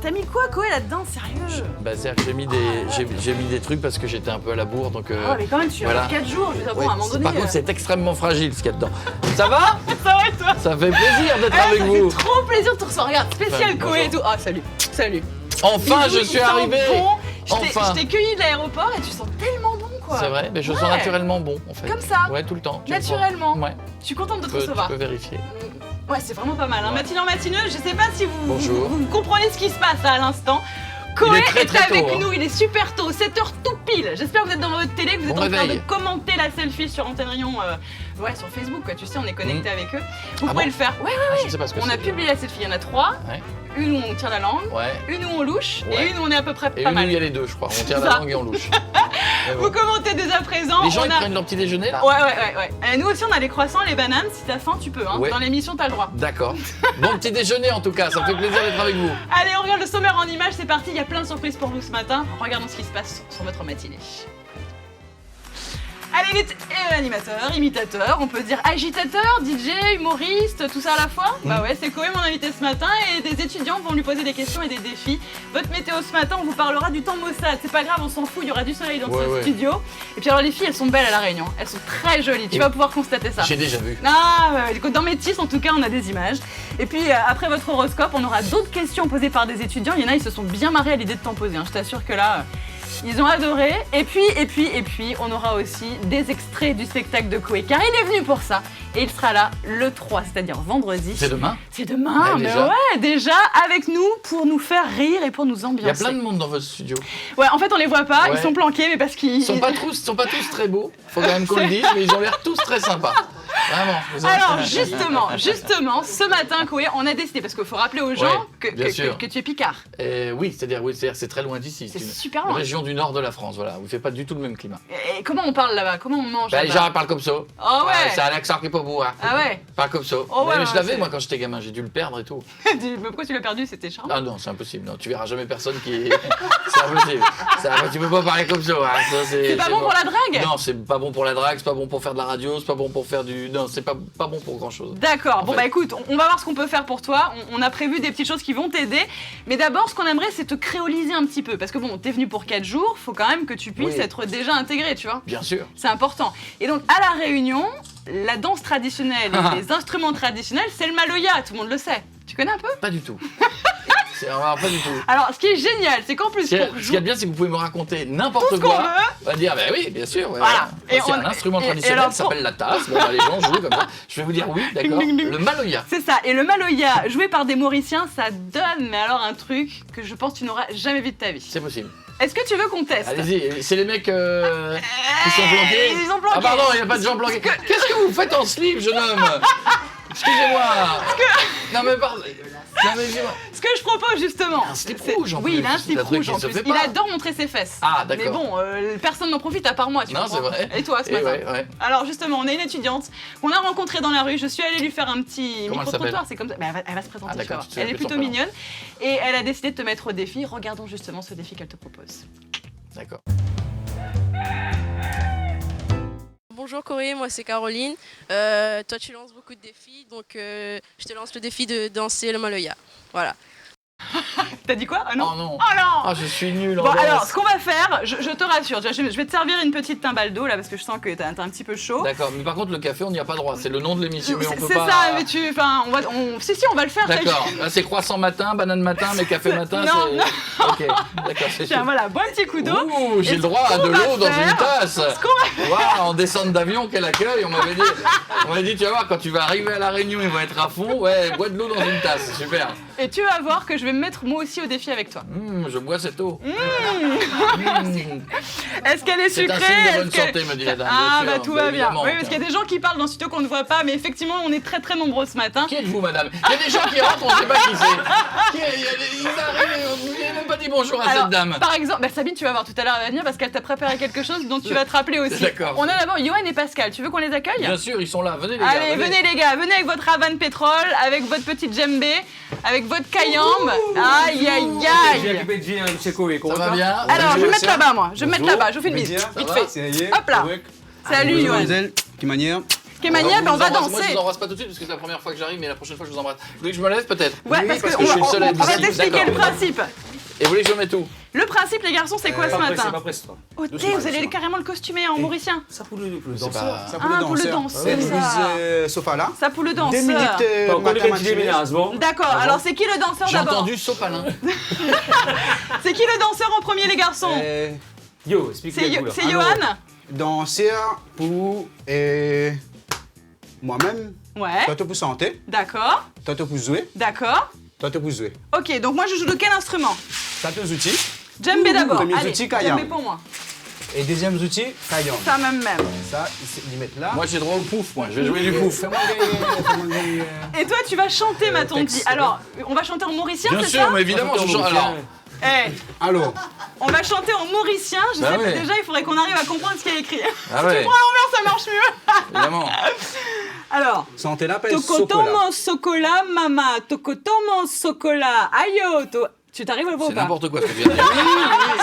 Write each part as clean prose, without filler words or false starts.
t'as mis quoi, Koé, là-dedans, sérieux? Bah, c'est-à-dire que j'ai mis des trucs parce que j'étais un peu à la bourre, donc... Ah, mais quand même, tu voilà. as 4 jours, je veux dire, bon, à un moment donné... Par contre, c'est extrêmement fragile, ce qu'il y a dedans. Ça va? Ça va, et toi? Ça fait plaisir d'être Ah, avec ça vous. fait trop plaisir de te recevoir. Regarde, spécial Bonjour. Koé et tout. Ah, salut. Enfin, je Il suis sent arrivé. bon. Je Enfin. t'ai cueilli de l'aéroport et tu sens tellement bon, quoi. C'est vrai, mais je sens Ouais. naturellement bon, en fait. Comme ça. Ouais, tout le temps. tu le Naturellement. vois. Ouais, Je suis contente de te tu recevoir. peux vérifier. Ouais, c'est vraiment pas mal. Hein. Ouais. Matinée en matineuse, je sais pas si Bonjour. vous comprenez ce qui se passe là, à l'instant. Koé très, très avec tôt, hein. nous, il est super tôt, 7h tout pile. J'espère que vous êtes dans votre télé, que vous êtes Bon en train réveil. de commenter la selfie sur Antenne Rayon, ouais, sur Facebook, quoi. Tu sais, on est connecté avec eux. Vous Ah pouvez bon le faire. Ouais, Ah, je sais pas ce que on c'est. a publié la selfie, il y en a 3. Ouais. Une où on tire la langue, Ouais. une où on louche, Ouais. et une où on est à peu près Et pas une où il mal. y a les deux, je crois. On tire Ça. la langue et on louche. Mais bon. Vous commentez dès à présent. Les gens, on ils a... prennent leur petit déjeuner, là? Ouais. Nous aussi, on a les croissants, les bananes. Si t'as faim, tu peux. Hein. Ouais. Dans l'émission, t'as le droit. D'accord. Bon petit déjeuner, en tout cas. Ça me fait plaisir d'être avec vous. Allez, on regarde le sommaire en images, c'est parti. Il y a plein de surprises pour vous ce matin. Regardons ce qui se passe sur votre matinée. Allez, il est animateur, imitateur, on peut dire agitateur, DJ, humoriste, tout ça à la fois. Bah ouais, c'est Koé mon invité ce matin et des étudiants vont lui poser des questions et des défis. Votre météo ce matin, on vous parlera du temps maussade. C'est pas grave, on s'en fout, il y aura du soleil dans ce studio. Et puis alors les filles, elles sont belles à La Réunion, elles sont très jolies, tu vas pouvoir constater ça. J'ai déjà vu. Ah, ouais, dans Métis, en tout cas, on a des images. Et puis, après votre horoscope, on aura d'autres questions posées par des étudiants. Il y en a, ils se sont bien marrés à l'idée de t'en poser. Hein. Je t'assure que là, ils ont adoré. Et puis, on aura aussi des extraits du spectacle de Koé, car il est venu pour ça. Et il sera là le 3, c'est-à-dire vendredi. C'est demain? C'est demain, Ouais, mais déjà. ouais, déjà avec nous pour nous faire rire et pour nous Il y a ambiancer. plein de monde dans votre studio. Ouais, en fait, on les voit pas, Ouais. ils sont planqués, mais parce qu'ils. Ils sont pas tous très beaux, faut quand même qu'on le dise, mais ils ont l'air tous très sympas. Vraiment. vous avez- Alors justement, ce matin, Koé, on a décidé, parce qu'il faut rappeler aux gens Ouais, bien sûr. que tu es Picard. Oui, c'est-à-dire c'est très loin d'ici. C'est une- super une loin. région du nord de la France, voilà. Vous ne faites pas du tout le même climat. Et comment on parle là-bas? Comment on mange Bah, les là-bas? gens parlent comme ça. Ah ouais. C'est un accent qui est pas beau, hein. Ah ouais. Pas comme ça. Oh ouais, mais je ouais, l'avais c'est- moi quand j'étais gamin, j'ai dû le perdre et tout. Mais pourquoi tu l'as perdu? C'était charmant. Ah non, c'est impossible. Non, tu verras jamais personne qui. C'est impossible. Tu peux pas parler comme ça. Hein. Ça, C'est pas bon pour la drague? Non, c'est pas bon pour la drague, c'est pas bon pour faire de la radio, c'est pas bon pour faire du. Non, c'est pas bon pour grand chose. D'accord, bon fait. bah écoute, on va voir ce qu'on peut faire pour toi, on a prévu des petites choses qui vont t'aider, mais d'abord ce qu'on aimerait c'est te créoliser un petit peu, parce que bon, t'es venu pour 4 jours, faut quand même que tu puisses Oui. être déjà intégré, tu vois, Bien sûr. c'est important. Et donc à La Réunion, la danse traditionnelle et les instruments traditionnels, c'est le maloya, tout le monde le sait. Tu connais un peu? Pas du tout. Alors, pas du tout. Alors ce qui est génial, c'est qu'en plus Ce qu'il y a- pour ce qu'il y a de bien, c'est que vous pouvez me raconter tout n'importe ce qu'on quoi. veut. On va dire, bah oui, bien sûr. Ouais, Voilà. Et Et c'est on- un instrument et traditionnel, alors, ça s'appelle la tasse. Bon, bah, les gens jouent comme ça. Je vais vous dire oui, d'accord. Ding, ding, ding. Le maloya. C'est ça, et le maloya joué par des Mauriciens, ça donne, mais alors un truc que je pense que tu n'auras jamais vu de ta vie. C'est possible. Est-ce que tu veux qu'on teste? Allez-y, c'est les mecs qui sont planqués. Ils sont planqués. Ah pardon, il n'y a pas de gens planqués. Qu'est-ce que vous faites en slip, jeune homme? Excusez-moi. Non mais pardon. Non mais excusez-moi. Ce que je propose justement. Un slip c'est- rouge en Oui, plus. il a un C'est slip un truc rouge qui en se plus. fait Il pas. adore montrer ses fesses. Ah, d'accord. Mais bon, personne n'en profite à part moi, tu Non, comprends. c'est vrai. Et toi ce Et matin. ouais. Alors justement, on a une étudiante qu'on a rencontrée dans la rue. Je suis allée lui faire un petit Comment elle micro-trottoir. C'est comme ça. Bah, elle va se présenter. Ah, tu vas d'accord, voir. tu te Elle est fais ton plutôt prénom. mignonne et elle a décidé de te mettre au défi. Regardons justement ce défi qu'elle te propose. D'accord. Bonjour Corée, moi c'est Caroline. Toi tu lances beaucoup de défis, donc je te lance le défi de danser le maloya. Voilà. T'as dit quoi? Ah non. Oh non. Oh non. Ah, je suis nul en Bon danse. alors, ce qu'on va faire, je te rassure, je vais te servir une petite timbale d'eau là parce que je sens que t'as un petit peu chaud. D'accord, mais par contre le café on n'y a pas droit, c'est le nom de l'émission mais on peut C'est pas. ça, mais si on va le faire. D'accord, là c'est croissant matin, banane matin, mais café matin Non, c'est. Ok, d'accord, c'est Tiens, sûr. voilà, bois un petit coup d'eau. Ouh, j'ai Et le droit à ce de qu'on va l'eau dans faire- une tasse. Ce qu'on va- Waouh, en descente d'avion, quel accueil. On m'avait dit, tu vas voir, quand tu vas arriver à La Réunion, ils vont être à fond. Ouais, bois de l'eau dans une tasse, super. Et tu vas voir que je vais me mettre moi aussi au défi avec toi. Je bois cette eau. Est-ce qu'elle est C'est un sucrée? signe de Est-ce bonne que- santé, me dit la dame. Ah bien bah sûr, tout va bien. évidemment. Oui, parce qu'il y a des gens qui parlent dans ce studio qu'on ne voit pas, mais effectivement on est très très nombreux ce matin. Qui êtes-vous, madame? Il y a des gens qui rentrent, on ne sait pas qui c'est. Ils arrivent, on ne même pas dit bonjour à Alors, cette dame. par exemple, bah Sabine, tu vas voir tout à l'heure, elle va venir parce qu'elle t'a préparé quelque chose dont tu vas te rappeler aussi. D'accord. On a d'abord Johan et Pascal. Tu veux qu'on les accueille? Bien sûr, ils sont là. Venez les gars. Allez, venez les gars, venez avec votre Havane pétrole, avec votre petite djembé, avec votre cayambe. Aïe aïe J'ai aïe. occupé de dire monsieur Koé. Ça va bien? Alors, je vais me mettre là-bas moi, je vais me mettre Bonjour. là-bas, je vous fais une bise. Média, Vite ça fait. va, c'est Aïe. Hop là. Correct. Salut Bonjour, Johan. mademoiselle, quelle manière? Kemania, ben on va Moi, je danser. vous embrasse pas tout de suite parce que c'est la première fois que j'arrive, mais la prochaine fois, je vous embrasse. Vous voulez que je me lève peut-être? Ouais, Oui, parce que qu'on je suis le va, seul à être on va ici. t'expliquer le D'accord. principe. Et vous voulez que je mette où? Le principe, les garçons, c'est quoi ce matin? Pas presse, toi. Oh, vous allez carrément le costumer en mauricien. Ça pour le C'est pas- danseur. Ah, pour le danseur, ça. Sofa là. Ça pour le 2 minutes. danseur. Pas encore les matin, petits déménages, bon. D'accord, alors c'est qui le danseur J'ai d'abord? entendu sopalin. C'est qui le danseur en premier, les garçons? Yo, explique-le. C'est Johan? Danser pour moi-même. Ouais, Toi, tu pour chanter. d'accord, Toi, tu pour jouer. d'accord. Toi, tu pour jouer. Ok, donc moi je joue de quel instrument? Ça, tes outils. Djembé d'abord. Premier Allez, outil, Kaya. djembé pour moi. Et deuxième outil, crayon. Ça même. Ça, ils mettent là. Moi, j'ai droit au pouf, moi. Je vais jouer du pouf. Fais-moi gagner. Et toi, tu vas chanter, m'a-t-on dit. texte, Alors, on va chanter en mauricien, Bien c'est sûr, ça? mais évidemment, je chante. Alors, Eh, Alors, on va chanter en mauricien. Je Bah sais pas, ouais. déjà, il faudrait qu'on arrive à comprendre ce qu'il y a écrit. ah ouais, Prends l'envers, ça marche mieux. évidemment. Alors, santé là, pas Tokotomo sokola, mama. Tokotomo sokola. Ayo, tu t'arrives à le voir ou C'est pas? n'importe quoi ce que tu viens de dire.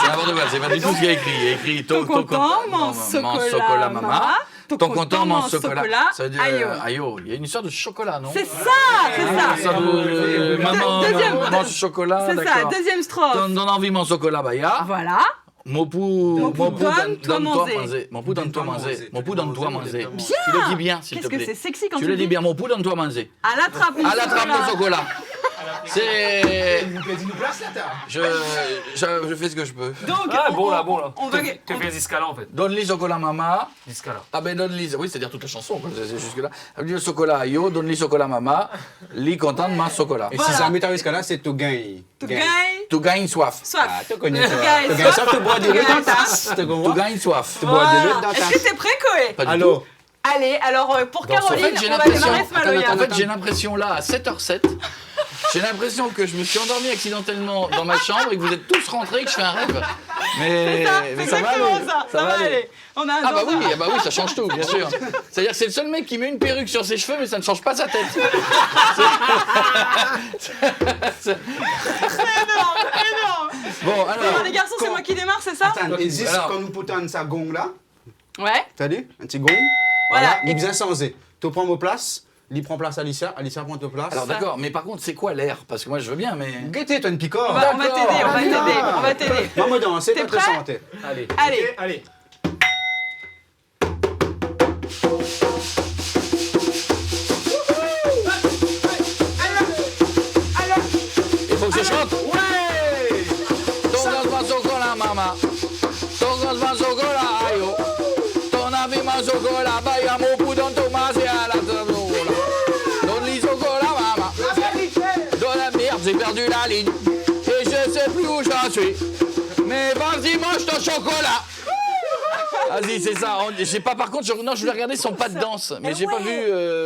C'est n'importe quoi, c'est pas du tout ce qu'il y a écrit. Il y a écrit Tokotomo sokola, mama. Ton content mon chocolat. sokola, Ça veut dire ayo. ayo. Il y a une histoire de chocolat, non? C'est ça, c'est ça. Ça veut maman Deuxième. mange chocolat, C'est ça, d'accord. deuxième strophe. Donne envie mon chocolat, baya. Voilà. Mon pou donne-toi manger. manger. Mon pou donne-toi manger. Mon pou donne-toi manger. Bien. Tu le dis bien, s'il te Qu'est-ce plaît. que c'est sexy quand Tu tu le dis bien, mon pou donne-toi manger. À la trappe, mon À la trappe de chocolat. C'est. Dis-nous place là, t'as. Je fais ce que je peux. Donc, Ah, bon là. on va... Tu fais Ziscala en fait. Donne-lui chocolat, maman. Ziscala. Ah ben donne-lui, oui, c'est-à-dire toute la chanson, quoi, c'est jusque-là. Donne-lui le chocolat à yo, donne-lui chocolat maman, li content de ma chocolat. Et si jamais tu arrives là, c'est tout gain. Tu gagnes Tu gagnes soif. soif. Ah, tu connais ça. Tu gagnes Tu gagnes ça, soif. tu bois de l'eau dans ta tasse. Tu Tu comprends? gagnes soif. Tu bois de l'eau Voilà. dans ta Est-ce que tasse. t'es prêt, Koé? Pas du Allô? Allez, alors pour En Caroline, fait, j'ai on va l'impression, démarrer ce Maloya. en fait, j'ai l'impression là, à 7h07, j'ai l'impression que je me suis endormi accidentellement dans ma chambre et que vous êtes tous rentrés et que je fais un rêve. Mais C'est ça va exactement aller. ça. Ça va aller. On a un Ah bah danseur. oui, ça change tout, bien sûr. C'est-à-dire que c'est le seul mec qui met une perruque sur ses cheveux, mais ça ne change pas sa tête. Énorme. Bon, Alors, alors, les garçons, c'est moi qui démarre, c'est ça? Attends, et juste Alors. quand nous potons sa gong là, Ouais. t'as dit? Un petit gong. Voilà. Il bien changé. Tu prends vos places, il prend place à Alicia, Alicia prend ta place. alors d'accord, mais par contre, c'est quoi l'air? Parce que moi, je veux bien, mais... Guettez, toi, une picor. On va t'aider, on va t'aider. Maman danser, T'es toi, tu prêt? chanter. Allez. Allez. Allez. Il faut que je chante. Ouais. Ton gaz va chocolat, maman. Ton gaz va chocolat, ayo. Ton ami ma chocolat, baya mon pou dans ton masé à la chocolat. Donne-lui chocolat, maman. Dans la merde, j'ai perdu la ligne. Et je sais plus où j'en suis. Mais vas-y, mange ton chocolat. Vas-y, c'est ça. J'ai pas, par contre, non, je voulais regarder son pas de danse, mais j'ai pas vu.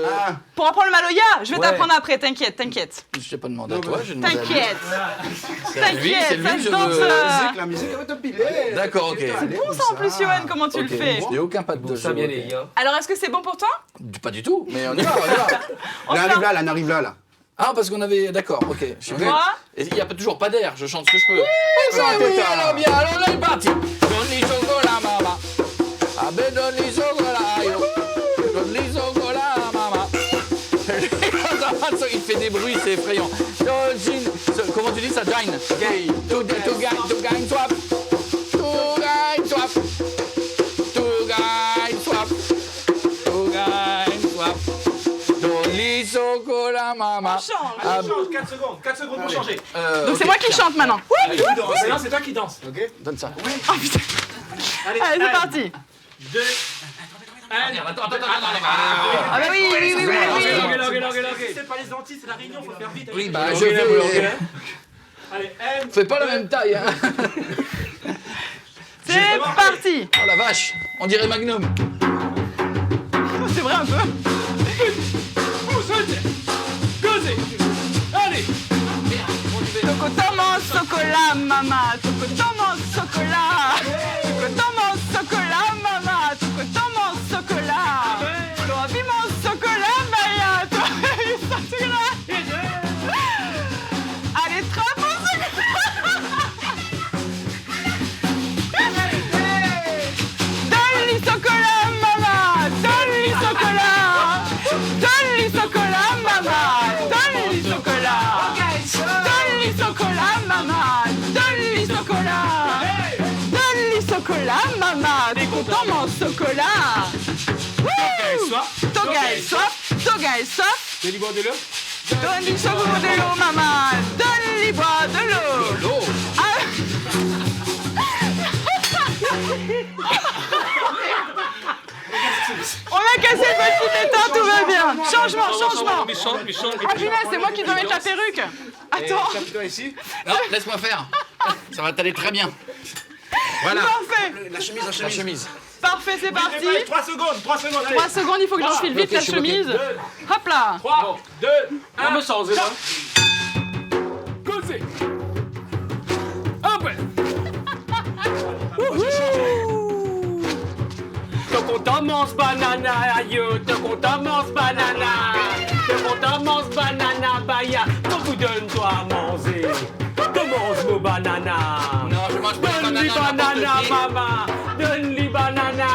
Ah, Pour apprendre le Maloya, je vais Ouais. t'apprendre après, t'inquiète. Je t'ai pas demandé à toi, j'ai demandé à lui. T'inquiète. C'est à lui, c'est lui, ça je se danse. veux. la musique, elle va te piler. D'accord, ok. C'est bon ça en plus, Johan, comment tu Ok, le fais? je n'ai aucun pas de Ça jeu. bien les gars. Alors, est-ce que c'est bon pour toi? Pas du tout, mais on y va, on y va. On Là, se arrive fait là, on arrive là. Ah, parce qu'on avait. D'accord, ok. Je suis venu. Moi Et il n'y a toujours pas d'air, je chante ce que je peux. Oui, alors bien, alors on est parti. Donne-lui chocolat, maman. Ah ben, donne-lui chocolat, yo. Donne-lui chocolat, maman. Il fait des bruits, c'est effrayant. Comment tu dis ça? Dine. Gay. To gain swap. To gain swap. To gain swap. To gain swap. Donne-lui chocolat, maman. On change. Ah, 4 secondes pour changer. Donc c'est moi qui chante maintenant. Allez, tu danses. Non, c'est toi qui danses. Ok? Donne ça. Allez, Allez, c'est parti. 2. Allez, Attends. Ah bah oui. C'est pas les Antilles, c'est la Réunion, faut faire vite. Oui, bah je vais. Allez, Fais pas la même taille, hein. C'est parti. Oh la vache, on dirait Magnum. C'est vrai un peu. Allez. Tokotomo chocolat, mama. Tokotomo chocolat. Tokotomo chocolat, mama. Tokotomo chocolat. Toi, vis mon chocolat, Maya. Toi, vis mon chocolat. Allez, trappe mon chocolat. Donne-lui chocolat, mama. Donne-lui chocolat. chocolat, maman. T'es content, mon chocolat. Toga et soif, toga et soif. Donne-lui boire de l'eau. Donne-lui ce goût de l'eau, maman. Donne-lui boire de l'eau. L'eau. On a cassé le petit état, tout va bien. Changement. Méchant. Ah punaise, c'est moi qui dois mettre la perruque. Attends. Tape-toi ici. Non, laisse-moi faire. Ça va t'aller très bien. Voilà. Parfait. La chemise, La chemise. Parfait, c'est parti. 3 secondes, allez. 3 secondes, il faut que j'enfile vite la chemise. Hop là. 3, 2, 1. On me change, Causez. Hop. T'es content, mange banana, aïe, t'es content, mange banana. T'es content, mange banana, baya. Qu'on vous donne, toi, à manger. Tu manges nos bananas. Non, je mange pas de Donne-lui banana, maman. Donne-lui banana.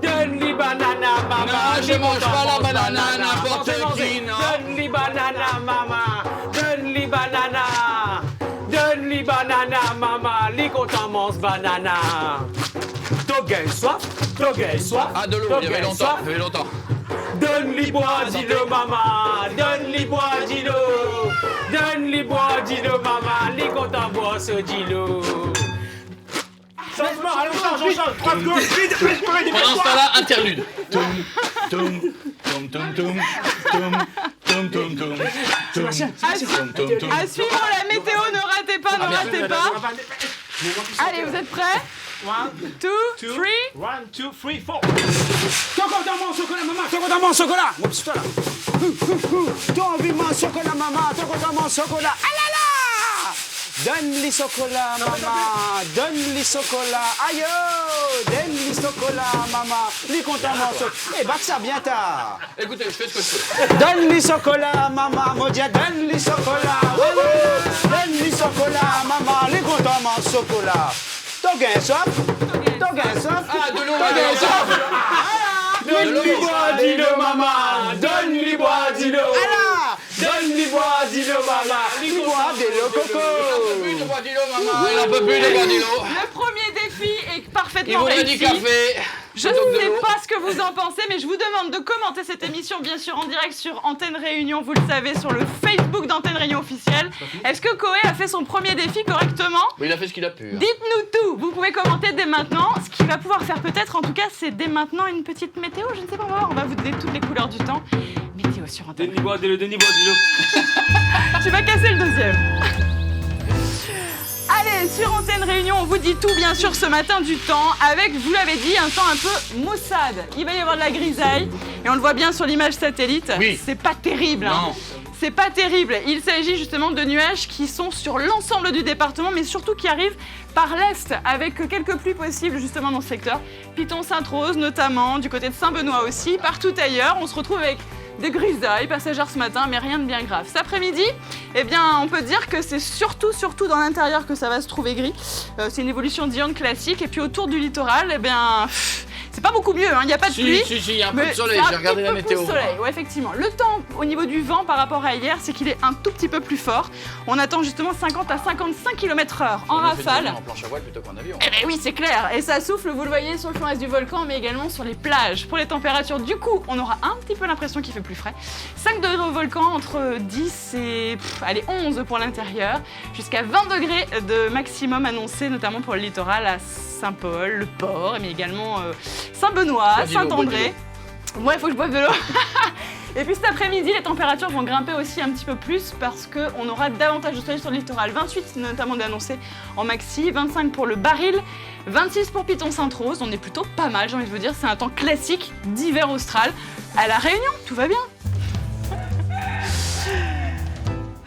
Donne-lui banana, maman. Non, je mange pas la banana, n'importe qui, non. Donne-lui banana, maman. Donne-lui banana. Donne-lui banana, maman. Les contents mangent banana. T'as soif. Ah, de l'eau, il y avait longtemps. Donne-lui boire, dis-le, maman. Donne-lui boire, dis-le. Donne-lui boire, dis-le, maman. Les contents boire ce dis-le. Changement, allons, on change. 3 secondes, vite. Pendant ce temps-là, interlude. À suivre la météo, ne ratez pas. Allez, vous êtes prêts? 1, 2, 3. 1, 2, 3, 4. T'as dans mon chocolat, maman. T'as dans mon chocolat. Oups, toi là. T'as envie de mon chocolat, maman. T'as dans mon chocolat. Ah là là. Donne-lui chocolat, maman. Donne-lui chocolat. Aïe, donne-lui chocolat, maman. Lui content mon chocolat. Eh, bac ça bien tard. Écoutez, je fais ce que je peux. Donne-lui chocolat, maman. Mon Dieu, donne-lui chocolat. Donne-lui chocolat, maman. Lui content mon chocolat. T'as gagné soif? Ah, de l'eau, Donne-lui boire, dis-le, maman. Donne-lui boire, dis-le. Donne-lui boire, dis-le, maman. Lui boire de l'eau coco. Il en peut plus de boire du l'eau. Le premier défi est Il parfaitement voudrait réussi. du café. Je ne plutôt que de sais l'eau. pas ce que vous en pensez, mais je vous demande de commenter cette émission, bien sûr, en direct sur Antenne Réunion, vous le savez, sur le Facebook d'Antenne Réunion officielle. Est-ce que Koé a fait son premier défi correctement? Il a fait ce qu'il a pu. Hein. Dites-nous tout. Vous pouvez commenter dès maintenant. Ce qu'il va pouvoir faire peut-être, en tout cas, c'est dès maintenant une petite météo. Je ne sais pas, on va voir. On va vous donner toutes les couleurs du temps. Météo sur Antenne. Donne-lui boire, dis-le. Tu vas casser le deuxième. Allez, sur Antenne Réunion, on vous dit tout, bien sûr, ce matin du temps, avec, vous l'avez dit, un temps un peu maussade. Il va y avoir de la grisaille, et on le voit bien sur l'image satellite. Oui. C'est pas terrible. Hein. Non. C'est pas terrible. Il s'agit justement de nuages qui sont sur l'ensemble du département, mais surtout qui arrivent par l'est, avec quelques pluies possibles justement dans ce secteur. Piton-Sainte-Rose notamment, du côté de Saint-Benoît aussi. Partout ailleurs, on se retrouve avec des grisailles passagères ce matin, mais rien de bien grave. Cet après-midi, eh bien, on peut dire que c'est surtout dans l'intérieur que ça va se trouver gris. C'est une évolution diurne classique. Et puis autour du littoral, eh bien, c'est pas beaucoup mieux. Il n'y a pas de pluie. Si, il y a un peu Mais de soleil. c'est un J'ai regardé petit la peu météo. plus soleil, ouais, effectivement. Le temps au niveau du vent par rapport à hier, c'est qu'il est un tout petit peu plus fort. On attend justement 50 à 55 km/h en rafale. En planche à voile plutôt qu'en avion. Eh ben oui, c'est clair. Et ça souffle, vous le voyez, sur le flanc est du volcan, mais également sur les plages. Pour les températures, du coup, on aura un petit peu l'impression qu'il fait plus frais. 5 degrés au volcan, entre 10 et 11 pour l'intérieur. Jusqu'à 20 degrés de maximum annoncé, notamment pour le littoral à Saint-Paul, le port, mais également Saint-Benoît, Bois de l'eau, Saint-André. Ouais, il faut que je boive de l'eau. Et puis cet après-midi, les températures vont grimper aussi un petit peu plus parce qu'on aura davantage de soleil sur le littoral. 28 notamment d'annoncé en maxi, 25 pour le Baril, 26 pour Piton-Sainte-Rose. On est plutôt pas mal, j'ai envie de vous dire. C'est un temps classique d'hiver austral. À La Réunion, tout va bien.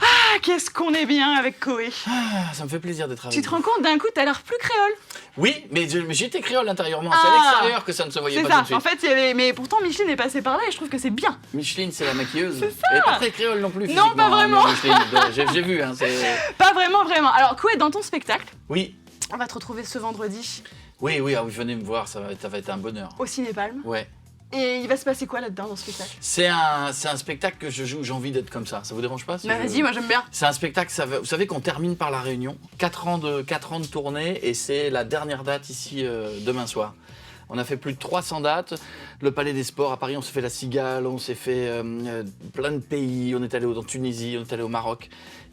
Ah, qu'est-ce qu'on est bien avec Koé. Ah, ça me fait plaisir d'être avec Tu te rends compte, d'un coup, t'as l'air plus créole. Oui, mais j'étais créole intérieurement. C'est à Ah. l'extérieur que ça ne se voyait C'est pas ça, tout de suite. en fait, il y avait... mais pourtant Micheline est passée par là et je trouve que c'est bien. Micheline, c'est la maquilleuse. C'est ça. Elle est pas très créole non plus. Non, physiquement, pas vraiment. hein, Micheline. J'ai vu, hein, c'est... Pas vraiment. Alors, Koé, dans ton spectacle, Oui, on va te retrouver ce vendredi oui, ah oui, venez me voir, ça va être un bonheur. au Ciné Palme. Ouais. Et il va se passer quoi là-dedans dans ce spectacle? C'est un spectacle que je joue, j'ai envie d'être comme ça. Ça vous dérange pas Bah vas-y, moi j'aime bien. C'est un spectacle, vous savez qu'on termine par La Réunion. 4 ans de tournée et c'est la dernière date ici demain soir. On a fait plus de 300 dates. Le Palais des Sports à Paris, on s'est fait la Cigale, on s'est fait plein de pays. On est allé en Tunisie, on est allé au Maroc.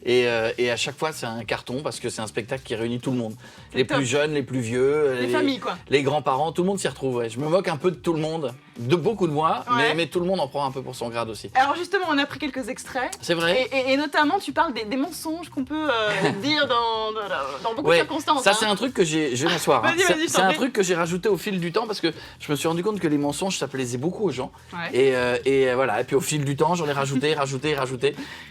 Et à chaque fois, c'est un carton parce que c'est un spectacle qui réunit tout le monde. Les top. plus jeunes, les plus vieux, Les familles, quoi. Les grands-parents, tout le monde s'y retrouve. Ouais. Je me moque un peu de tout le monde, de beaucoup de moi, Ouais. mais tout le monde en prend un peu pour son grade aussi. Alors justement, on a pris quelques extraits. C'est vrai. Et notamment, tu parles des mensonges qu'on peut dire dans beaucoup de Ouais, circonstances. ça hein. c'est un truc que je vais m'asseoir. Vas-y, vas-y, je C'est t'en un prie. truc que j'ai rajouté au fil du temps parce que je me suis rendu compte que les mensonges ça plaisait beaucoup aux gens. Ouais. Et voilà. Et puis au fil du temps, j'en ai rajouté.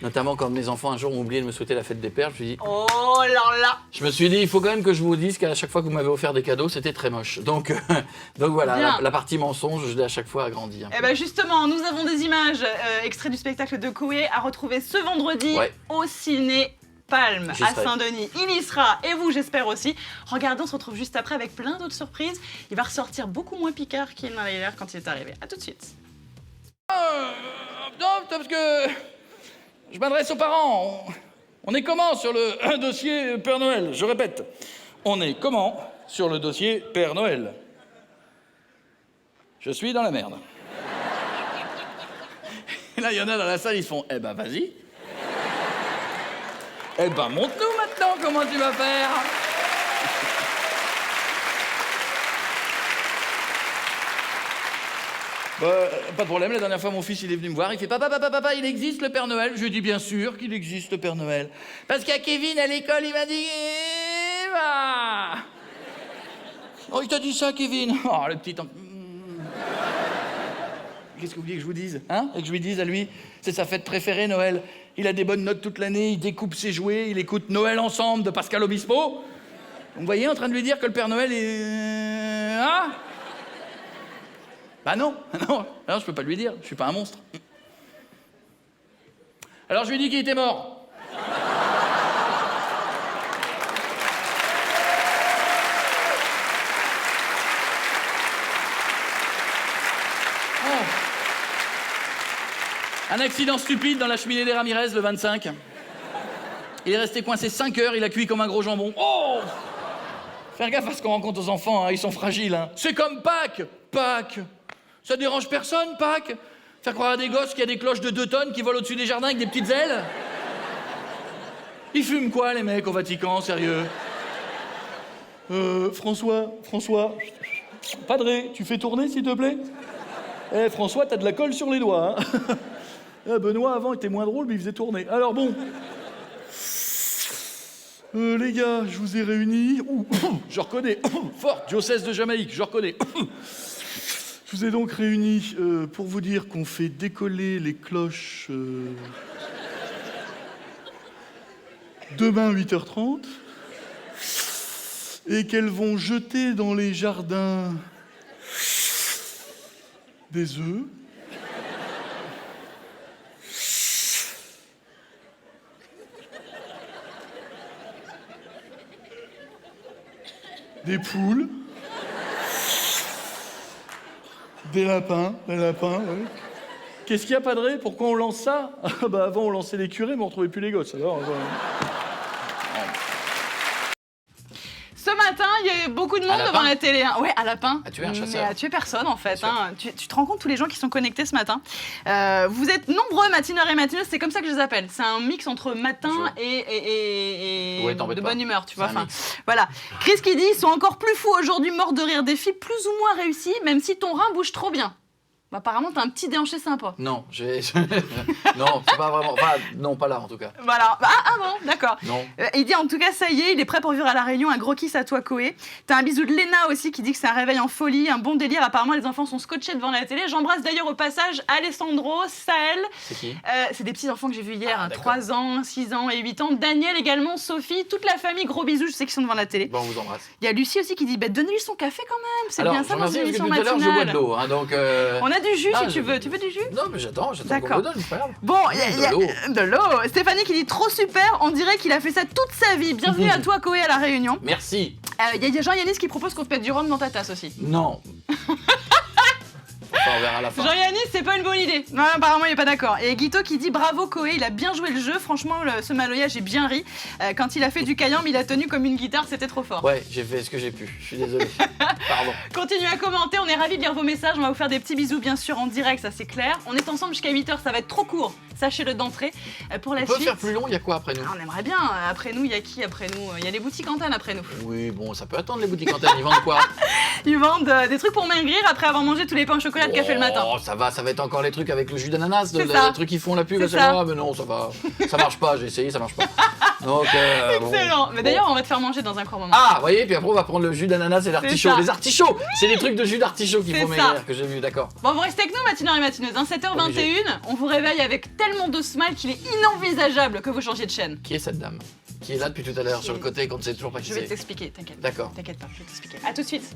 Notamment quand mes enfants un jour ont oublié de me souhaiter la fête des pères, je me suis dit, Oh là là. je me suis dit, il faut quand même que je vous dise qu'à chaque fois que vous m'avez offert des cadeaux, c'était très moche. Donc voilà, Bien. la partie mensonge, je l'ai à chaque fois agrandie. Eh ben justement, nous avons des images extraits du spectacle de Koé à retrouver ce vendredi Ouais. au Ciné Palme J'y à serai. Saint-Denis. Il y sera, et vous j'espère aussi. Regardez, on se retrouve juste après avec plein d'autres surprises. Il va ressortir beaucoup moins picard qu'il n'en avait l'air quand il est arrivé. A tout de suite. Non, parce que je m'adresse aux parents. On est comment sur le dossier Père Noël? Je répète, on est comment sur le dossier Père Noël? Je suis dans la merde. Et là, il y en a dans la salle, ils se font, eh ben vas-y. Eh ben montre-nous maintenant comment tu vas faire. Pas de problème, la dernière fois mon fils il est venu me voir, il fait papa, il existe le Père Noël. Je lui ai dit bien sûr qu'il existe le Père Noël. Parce qu'il y a Kevin à l'école, il m'a dit va. Oh il t'a dit ça Kevin. Oh le petit Qu'est-ce que vous voulez que je vous dise hein? Et que je lui dise à lui, c'est sa fête préférée Noël. Il a des bonnes notes toute l'année, il découpe ses jouets, il écoute Noël ensemble de Pascal Obispo. Vous me voyez en train de lui dire que le Père Noël est... Hein? Bah non, non, je peux pas lui dire, je suis pas un monstre. Alors je lui ai dit qu'il était mort. Oh. Un accident stupide dans la cheminée des Ramirez le 25. Il est resté coincé 5 heures, il a cuit comme un gros jambon. Oh! Faire gaffe à ce qu'on rencontre aux enfants, hein, ils sont fragiles. Hein. C'est comme Pâques. Ça dérange personne, Pâques? Faire croire à des gosses qu'il y a des cloches de 2 tonnes qui volent au-dessus des jardins avec des petites ailes? Ils fument quoi, les mecs, au Vatican, sérieux? François, Padré, tu fais tourner, s'il te plaît? Eh, François, t'as de la colle sur les doigts, hein? Benoît, avant, était moins drôle, mais il faisait tourner. Alors bon... les gars, je vous ai réunis... je reconnais, fort, diocèse de Jamaïque, je reconnais... Je vous ai donc réunis pour vous dire qu'on fait décoller les cloches demain 8h30 et qu'elles vont jeter dans les jardins des œufs. Des poules. Des lapins, ouais. Qu'est-ce qu'il y a, Padré? Pourquoi on lance ça? Bah avant on lançait les curés, mais on retrouvait plus les gosses, alors... Ce matin, il y a eu beaucoup de monde lapin devant la télé. Hein. Ouais, à lapin. À tuer un chasseur. Mais à tuer personne, en fait. Bien sûr. Hein. Tu te rends compte tous les gens qui sont connectés ce matin. Vous êtes nombreux, matineurs et matineuses, c'est comme ça que je les appelle. C'est un mix entre matin Bonjour. et Ouais, t'embête de pas. bonne humeur, tu vois. C'est un Enfin, mix. voilà. Chris qui dit, ils sont encore plus fous aujourd'hui, morts de rire. Défi plus ou moins réussi, même si ton rein bouge trop bien. Bah, apparemment, t'as un petit déhanché sympa. Non, non, c'est pas vraiment... Enfin, non, pas là, en tout cas. Voilà. Ah bon, d'accord. Non. Il dit en tout cas, ça y est, il est prêt pour vivre à La Réunion. Un gros kiss à toi, Koé. T'as un bisou de Léna aussi qui dit que c'est un réveil en folie, un bon délire. Apparemment, les enfants sont scotchés devant la télé. J'embrasse d'ailleurs au passage Alessandro, Saël. C'est qui? C'est des petits enfants que j'ai vus hier, Ah, d'accord. 3 ans, 6 ans et 8 ans. Daniel également, Sophie, toute la famille, gros bisous, je sais qu'ils sont devant la télé. Bon, on vous embrasse. Il y a Lucie aussi qui dit, bah, donnez-lui son café quand même, c'est Alors, bien je ça vous dans une remercie parce que émission tout à l'heure, je bois de matinale. l'eau, hein, donc... On a du jus Ah, si tu veux. Tu veux du jus? Non, mais j'attends qu'on D'accord. me donne, c'est pas grave. Bon, il y a De l'eau. de l'eau. Stéphanie qui dit trop super, on dirait qu'il a fait ça toute sa vie. Bienvenue à toi, Koé, à La Réunion. Merci. Il y a Jean-Yanis qui propose qu'on te mette du rhum dans ta tasse aussi. Non. on verra à la fin. Jean-Yannis, c'est pas une bonne idée. Non, apparemment, il est pas d'accord. Et Guito qui dit bravo Koé, il a bien joué le jeu. Franchement, ce Maloya, j'ai bien ri. Quand il a fait du Kayam, il a tenu comme une guitare, c'était trop fort. Ouais, j'ai fait ce que j'ai pu. Je suis désolé. Pardon. Continuez à commenter, on est ravis de lire vos messages. On va vous faire des petits bisous, bien sûr, en direct, ça c'est clair. On est ensemble jusqu'à 8h, ça va être trop court. Sachez-le d'entrée. Pour la On peut suite. faire plus long, il y a quoi après nous? On aimerait bien. Après nous, il y a qui après nous? Il y a les boutiques Antennes après nous. Oui, bon, ça peut attendre les boutiques Antennes. Ils vendent quoi? Ils vendent des trucs pour maigrir après avoir mangé tous les pains au chocolat de café le matin. Oh, ça va être encore les trucs avec le jus d'ananas, C'est ça. le truc qu'ils font la pub à C'est chaque ça. fois. Mais non, ça va. Ça marche pas, j'ai essayé, ça marche pas. Donc, bon. Excellent. Mais Bon. d'ailleurs, on va te faire manger dans un court moment. Ah, vous voyez, puis après on va prendre le jus d'ananas et l'artichaut. ça. Les artichauts, c'est les trucs de jus d'artichaut qu'il C'est faut ça. maigrir, que j'ai vu, d'accord. Bon, vous restez avec nous, matineurs et matineuses. 7h21, Obligé. on vous réveille avec tellement de smile qu'il est inenvisageable que vous changiez de chaîne. Qui est cette dame? Qui est là depuis tout à l'heure sur le côté quand c'est toujours pas qui Je vais c'est? t'expliquer, t'inquiète. D'accord. T'inquiète pas, je vais t'expliquer. À tout de suite.